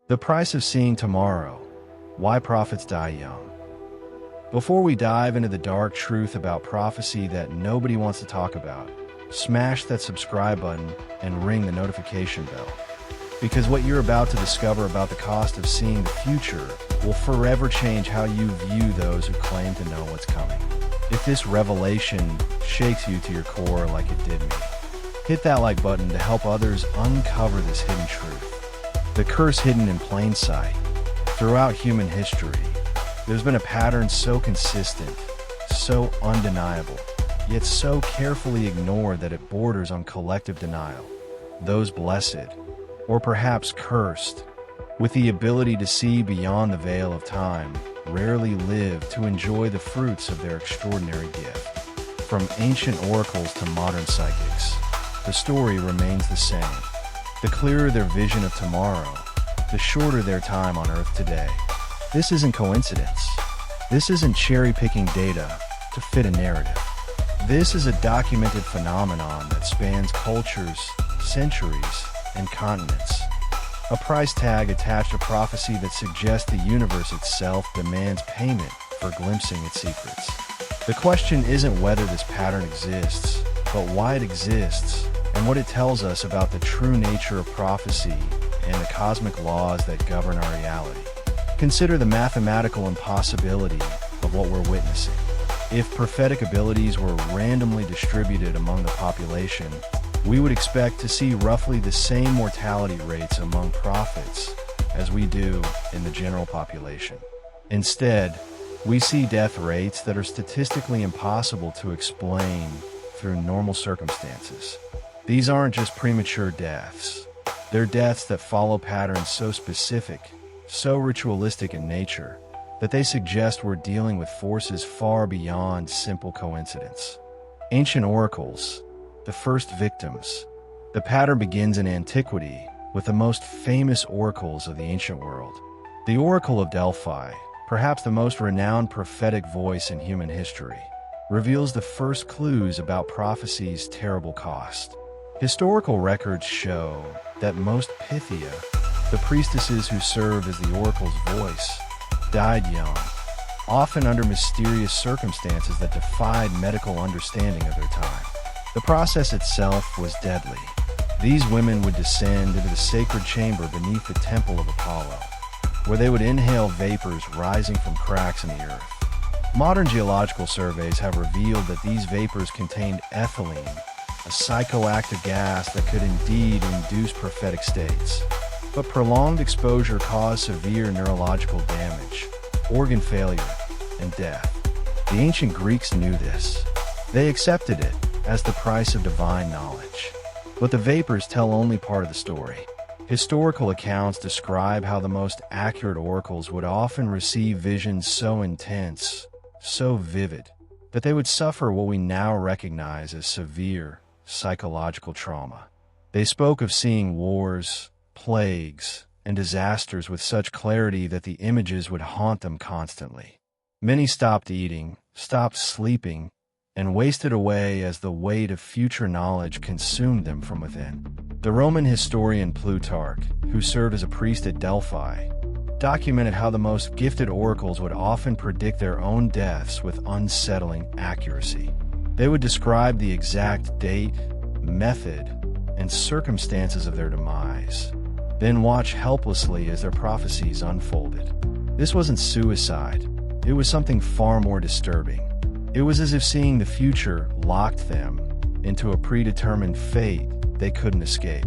The price of seeing tomorrow. Why prophets die young. Before we dive into the dark truth about prophecy that nobody wants to talk about, smash that subscribe button and ring the notification bell. Because what you're about to discover about the cost of seeing the future will forever change how you view those who claim to know what's coming. If this revelation shakes you to your core like it did me, hit that like button to help others uncover this hidden truth. The curse hidden in plain sight. Throughout human history, there's been a pattern so consistent, so undeniable, yet so carefully ignored that it borders on collective denial. Those blessed, or perhaps cursed, with the ability to see beyond the veil of time, rarely live to enjoy the fruits of their extraordinary gift. From ancient oracles to modern psychics, the story remains the same. The clearer their vision of tomorrow, the shorter their time on Earth today. This isn't coincidence. This isn't cherry-picking data to fit a narrative. This is a documented phenomenon that spans cultures, centuries, and continents. A price tag attached to prophecy that suggests the universe itself demands payment for glimpsing its secrets. The question isn't whether this pattern exists, but why it exists, and what it tells us about the true nature of prophecy and the cosmic laws that govern our reality. Consider the mathematical impossibility of what we're witnessing. If prophetic abilities were randomly distributed among the population, we would expect to see roughly the same mortality rates among prophets as we do in the general population. Instead, we see death rates that are statistically impossible to explain through normal circumstances. These aren't just premature deaths. They're deaths that follow patterns so specific, so ritualistic in nature, that they suggest we're dealing with forces far beyond simple coincidence. Ancient oracles, the first victims. The pattern begins in antiquity with the most famous oracles of the ancient world. The Oracle of Delphi, perhaps the most renowned prophetic voice in human history, reveals the first clues about prophecy's terrible cost. Historical records show that most Pythia, the priestesses who served as the oracle's voice, died young, often under mysterious circumstances that defied medical understanding of their time. The process itself was deadly. These women would descend into the sacred chamber beneath the temple of Apollo, where they would inhale vapors rising from cracks in the earth. Modern geological surveys have revealed that these vapors contained ethylene, a psychoactive gas that could indeed induce prophetic states. But prolonged exposure caused severe neurological damage, organ failure, and death. The ancient Greeks knew this. They accepted it as the price of divine knowledge. But the vapors tell only part of the story. Historical accounts describe how the most accurate oracles would often receive visions so intense, so vivid, that they would suffer what we now recognize as severe psychological trauma. They spoke of seeing wars, plagues, and disasters with such clarity that the images would haunt them constantly. Many stopped eating, stopped sleeping, and wasted away as the weight of future knowledge consumed them from within. The Roman historian Plutarch, who served as a priest at Delphi, documented how the most gifted oracles would often predict their own deaths with unsettling accuracy. They would describe the exact date, method, and circumstances of their demise, then watch helplessly as their prophecies unfolded. This wasn't suicide. It was something far more disturbing. It was as if seeing the future locked them into a predetermined fate they couldn't escape.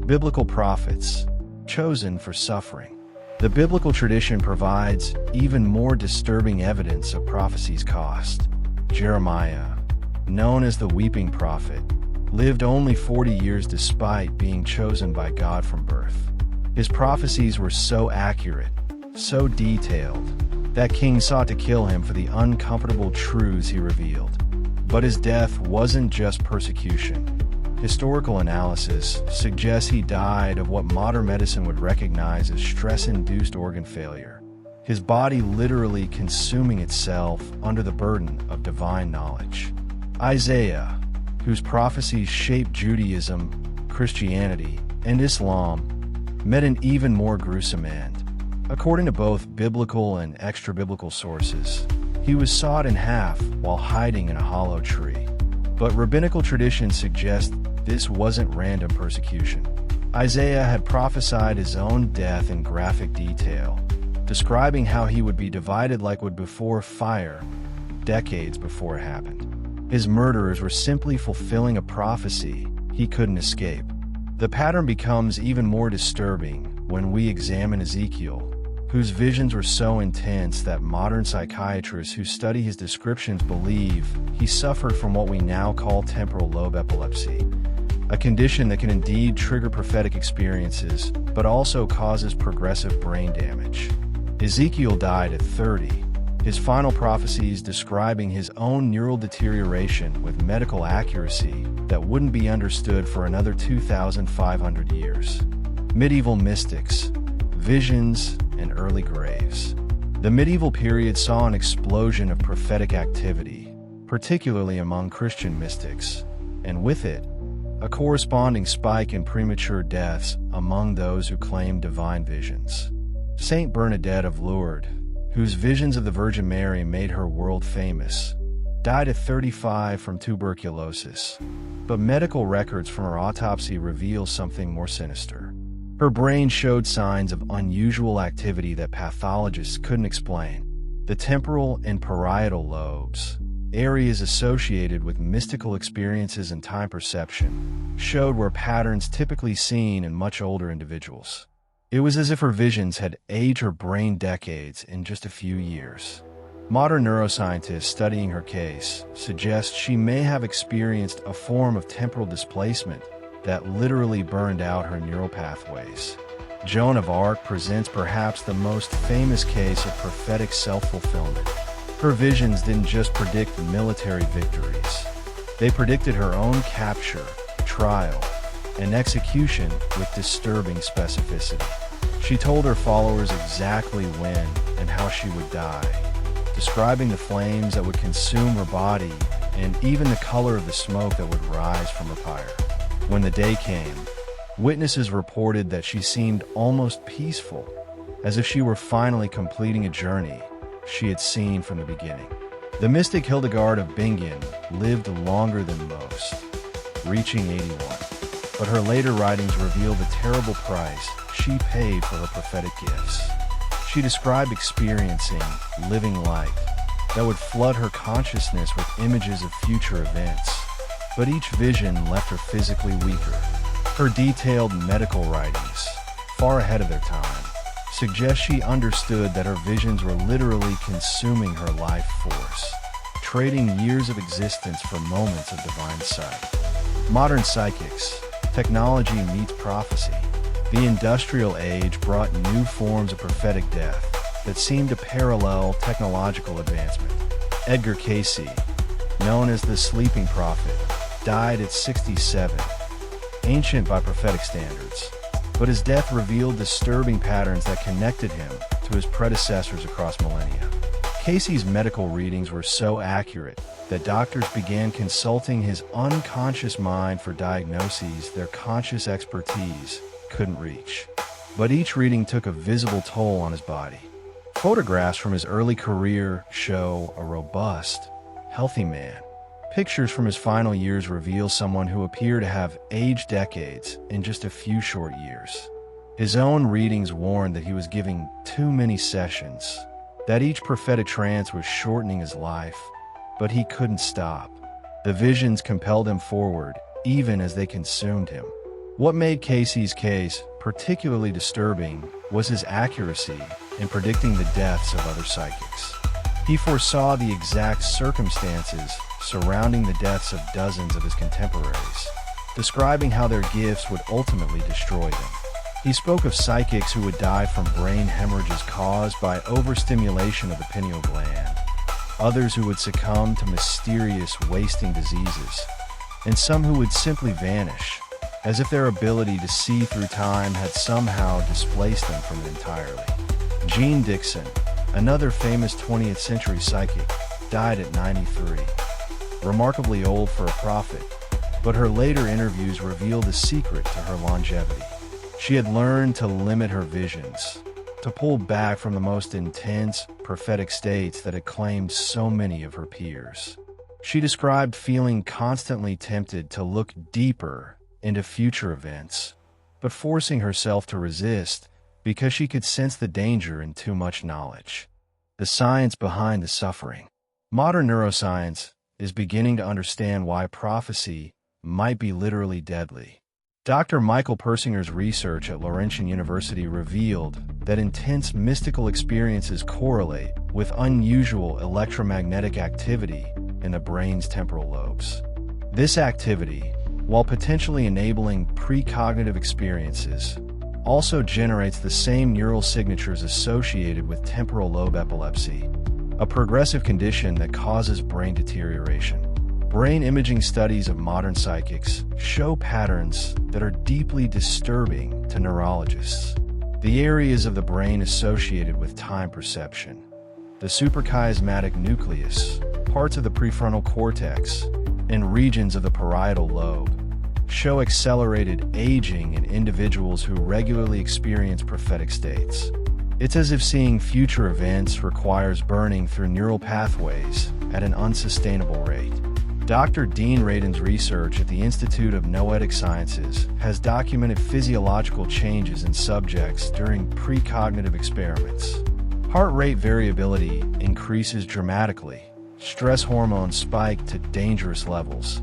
Biblical prophets, chosen for suffering. The biblical tradition provides even more disturbing evidence of prophecy's cost. Jeremiah, known as the weeping prophet, lived only 40 years despite being chosen by God from birth. His prophecies were so accurate, so detailed, that kings sought to kill him for the uncomfortable truths he revealed. But his death wasn't just persecution. Historical analysis suggests he died of what modern medicine would recognize as stress-induced organ failure, his body literally consuming itself under the burden of divine knowledge. Isaiah, whose prophecies shaped Judaism, Christianity, and Islam, met an even more gruesome end. According to both biblical and extra-biblical sources, he was sawed in half while hiding in a hollow tree. But rabbinical tradition suggests this wasn't random persecution. Isaiah had prophesied his own death in graphic detail, describing how he would be divided like wood before fire, decades before it happened. His murderers were simply fulfilling a prophecy he couldn't escape. The pattern becomes even more disturbing when we examine Ezekiel, whose visions were so intense that modern psychiatrists who study his descriptions believe he suffered from what we now call temporal lobe epilepsy, a condition that can indeed trigger prophetic experiences, but also causes progressive brain damage. Ezekiel died at 30, his final prophecies describing his own neural deterioration with medical accuracy that wouldn't be understood for another 2,500 years. Medieval mystics, visions, and early graves. The medieval period saw an explosion of prophetic activity, particularly among Christian mystics, and with it, a corresponding spike in premature deaths among those who claimed divine visions. Saint Bernadette of Lourdes, whose visions of the Virgin Mary made her world famous, died at 35 from tuberculosis, but medical records from her autopsy reveal something more sinister. Her brain showed signs of unusual activity that pathologists couldn't explain. The temporal and parietal lobes, areas associated with mystical experiences and time perception, showed where patterns typically seen in much older individuals. It was as if her visions had aged her brain decades in just a few years. Modern neuroscientists studying her case suggest she may have experienced a form of temporal displacement that literally burned out her neural pathways. Joan of Arc presents perhaps the most famous case of prophetic self-fulfillment. Her visions didn't just predict military victories. They predicted her own capture, trial, and execution with disturbing specificity. She told her followers exactly when and how she would die, describing the flames that would consume her body and even the color of the smoke that would rise from her pyre. When the day came, witnesses reported that she seemed almost peaceful, as if she were finally completing a journey she had seen from the beginning. The mystic Hildegard of Bingen lived longer than most, reaching 81, but her later writings reveal the terrible price she paid for her prophetic gifts. She described experiencing living light that would flood her consciousness with images of future events, but each vision left her physically weaker. Her detailed medical writings, far ahead of their time, suggest she understood that her visions were literally consuming her life force, trading years of existence for moments of divine sight. Modern psychics, technology meets prophecy. The industrial age brought new forms of prophetic death that seemed to parallel technological advancement. Edgar Cayce, known as the sleeping prophet, died at 67, ancient by prophetic standards, but his death revealed disturbing patterns that connected him to his predecessors across millennia. Cayce's medical readings were so accurate that doctors began consulting his unconscious mind for diagnoses their conscious expertise couldn't reach. But each reading took a visible toll on his body. Photographs from his early career show a robust, healthy man. Pictures from his final years reveal someone who appeared to have aged decades in just a few short years. His own readings warned that he was giving too many sessions, that each prophetic trance was shortening his life, but he couldn't stop. The visions compelled him forward, even as they consumed him. What made Cayce's case particularly disturbing was his accuracy in predicting the deaths of other psychics. He foresaw the exact circumstances surrounding the deaths of dozens of his contemporaries, describing how their gifts would ultimately destroy them. He spoke of psychics who would die from brain hemorrhages caused by overstimulation of the pineal gland, others who would succumb to mysterious wasting diseases, and some who would simply vanish, as if their ability to see through time had somehow displaced them from it entirely. Jean Dixon, another famous 20th century psychic, died at 93. Remarkably old for a prophet, but her later interviews reveal the secret to her longevity. She had learned to limit her visions, to pull back from the most intense, prophetic states that had claimed so many of her peers. She described feeling constantly tempted to look deeper into future events, but forcing herself to resist because she could sense the danger in too much knowledge. The science behind the suffering. Modern neuroscience is beginning to understand why prophecy might be literally deadly. Dr. Michael Persinger's research at Laurentian University revealed that intense mystical experiences correlate with unusual electromagnetic activity in the brain's temporal lobes. This activity, while potentially enabling precognitive experiences, also generates the same neural signatures associated with temporal lobe epilepsy, a progressive condition that causes brain deterioration. Brain imaging studies of modern psychics show patterns that are deeply disturbing to neurologists. The areas of the brain associated with time perception, the suprachiasmatic nucleus, parts of the prefrontal cortex, and regions of the parietal lobe, show accelerated aging in individuals who regularly experience prophetic states. It's as if seeing future events requires burning through neural pathways at an unsustainable rate. Dr. Dean Radin's research at the Institute of Noetic Sciences has documented physiological changes in subjects during precognitive experiments. Heart rate variability increases dramatically, stress hormones spike to dangerous levels,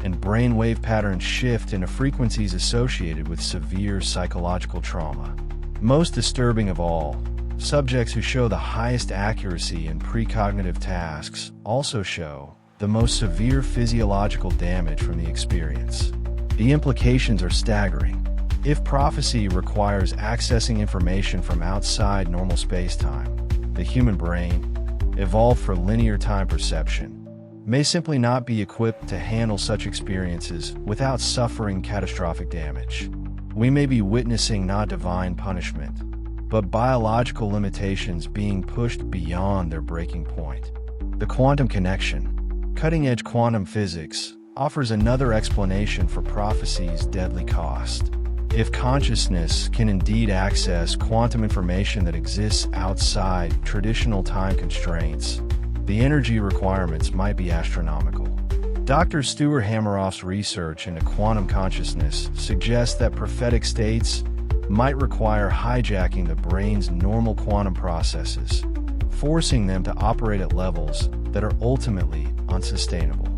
and brain wave patterns shift into frequencies associated with severe psychological trauma. Most disturbing of all, subjects who show the highest accuracy in precognitive tasks also show the most severe physiological damage from the experience. The implications are staggering. If prophecy requires accessing information from outside normal space-time, the human brain, evolved for linear time perception, may simply not be equipped to handle such experiences without suffering catastrophic damage. We may be witnessing not divine punishment, but biological limitations being pushed beyond their breaking point. The quantum connection. Cutting-edge quantum physics offers another explanation for prophecy's deadly cost. If consciousness can indeed access quantum information that exists outside traditional time constraints, the energy requirements might be astronomical. Dr. Stuart Hameroff's research into quantum consciousness suggests that prophetic states might require hijacking the brain's normal quantum processes, forcing them to operate at levels that are ultimately unsustainable.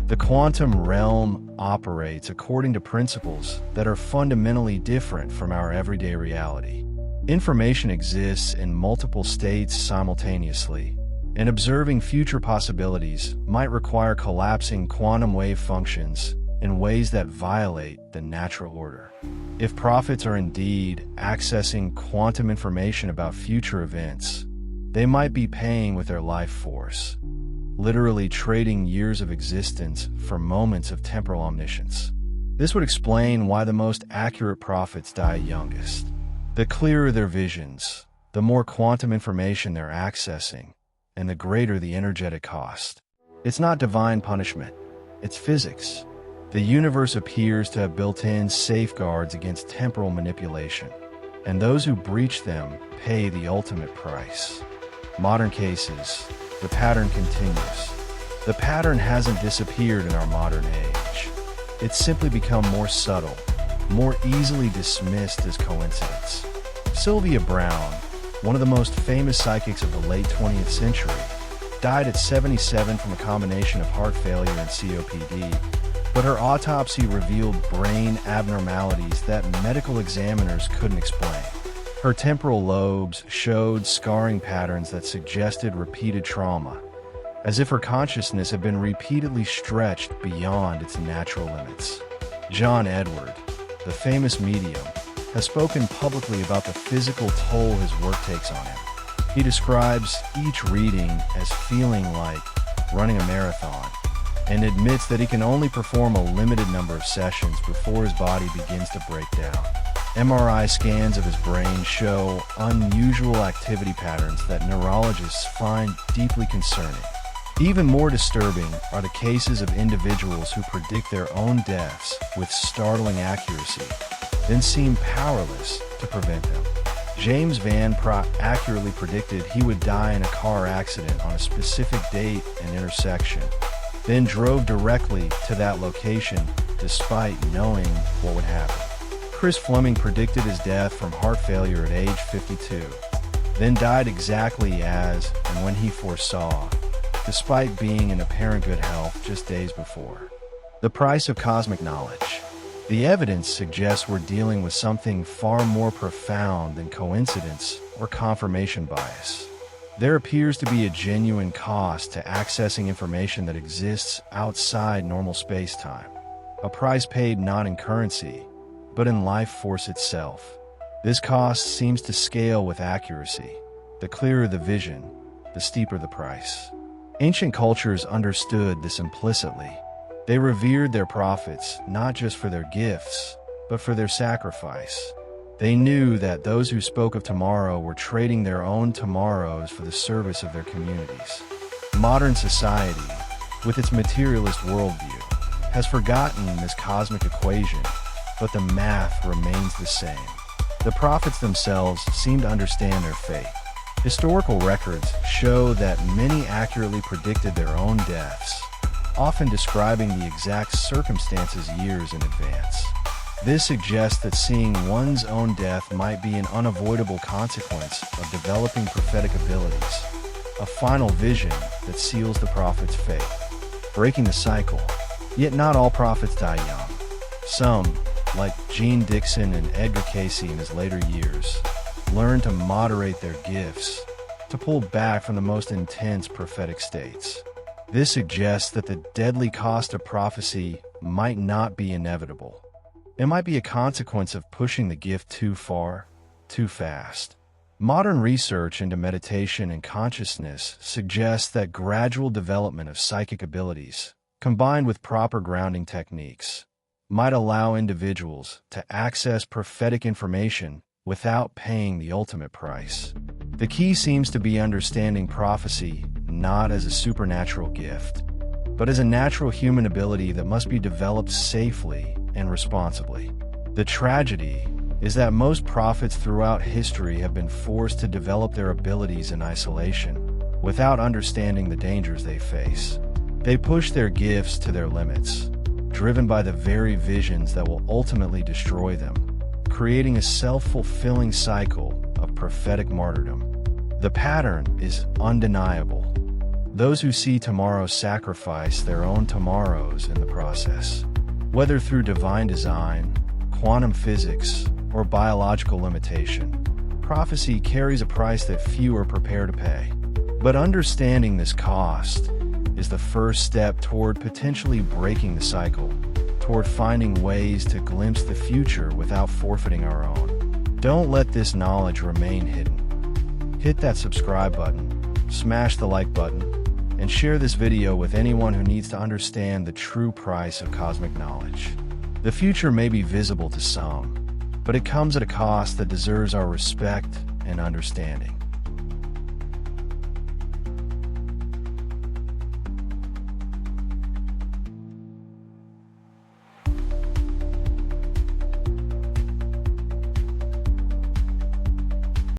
The quantum realm operates according to principles that are fundamentally different from our everyday reality. Information exists in multiple states simultaneously, and observing future possibilities might require collapsing quantum wave functions in ways that violate the natural order. If prophets are indeed accessing quantum information about future events, they might be paying with their life force, literally trading years of existence for moments of temporal omniscience. This would explain why the most accurate prophets die youngest. The clearer their visions, the more quantum information they're accessing, and the greater the energetic cost. It's not divine punishment, it's physics. The universe appears to have built-in safeguards against temporal manipulation, and those who breach them pay the ultimate price. Modern cases, the pattern continues. The pattern hasn't disappeared in our modern age. It's simply become more subtle, more easily dismissed as coincidence. Sylvia Browne, one of the most famous psychics of the late 20th century, died at 77 from a combination of heart failure and COPD, but her autopsy revealed brain abnormalities that medical examiners couldn't explain. Her temporal lobes showed scarring patterns that suggested repeated trauma, as if her consciousness had been repeatedly stretched beyond its natural limits. John Edward, the famous medium, has spoken publicly about the physical toll his work takes on him. He describes each reading as feeling like running a marathon, and admits that he can only perform a limited number of sessions before his body begins to break down. MRI scans of his brain show unusual activity patterns that neurologists find deeply concerning. Even more disturbing are the cases of individuals who predict their own deaths with startling accuracy, then seem powerless to prevent them. James Van Praagh accurately predicted he would die in a car accident on a specific date and intersection, then drove directly to that location despite knowing what would happen. Chris Fleming predicted his death from heart failure at age 52, then died exactly as and when he foresaw, despite being in apparent good health just days before. The price of cosmic knowledge. The evidence suggests we're dealing with something far more profound than coincidence or confirmation bias. There appears to be a genuine cost to accessing information that exists outside normal space-time, a price paid not in currency, but in life force itself. This cost seems to scale with accuracy. The clearer the vision, the steeper the price. Ancient cultures understood this implicitly. They revered their prophets not just for their gifts, but for their sacrifice. They knew that those who spoke of tomorrow were trading their own tomorrows for the service of their communities. Modern society, with its materialist worldview, has forgotten this cosmic equation, but the math remains the same. The prophets themselves seem to understand their fate. Historical records show that many accurately predicted their own deaths, often describing the exact circumstances years in advance. This suggests that seeing one's own death might be an unavoidable consequence of developing prophetic abilities, a final vision that seals the prophet's fate. Breaking the cycle. Yet not all prophets die young. Some, like Gene Dixon and Edgar Cayce in his later years, learn to moderate their gifts, to pull back from the most intense prophetic states. This suggests that the deadly cost of prophecy might not be inevitable. It might be a consequence of pushing the gift too far, too fast. Modern research into meditation and consciousness suggests that gradual development of psychic abilities, combined with proper grounding techniques, might allow individuals to access prophetic information without paying the ultimate price. The key seems to be understanding prophecy not as a supernatural gift, but as a natural human ability that must be developed safely and responsibly. The tragedy is that most prophets throughout history have been forced to develop their abilities in isolation, without understanding the dangers they face. They push their gifts to their limits, driven by the very visions that will ultimately destroy them, creating a self-fulfilling cycle of prophetic martyrdom. The pattern is undeniable. Those who see tomorrow sacrifice their own tomorrows in the process. Whether through divine design, quantum physics, or biological limitation, prophecy carries a price that few are prepared to pay. But understanding this cost is the first step toward potentially breaking the cycle, toward finding ways to glimpse the future without forfeiting our own. Don't let this knowledge remain hidden. Hit that subscribe button, smash the like button, and share this video with anyone who needs to understand the true price of cosmic knowledge. The future may be visible to some, but it comes at a cost that deserves our respect and understanding.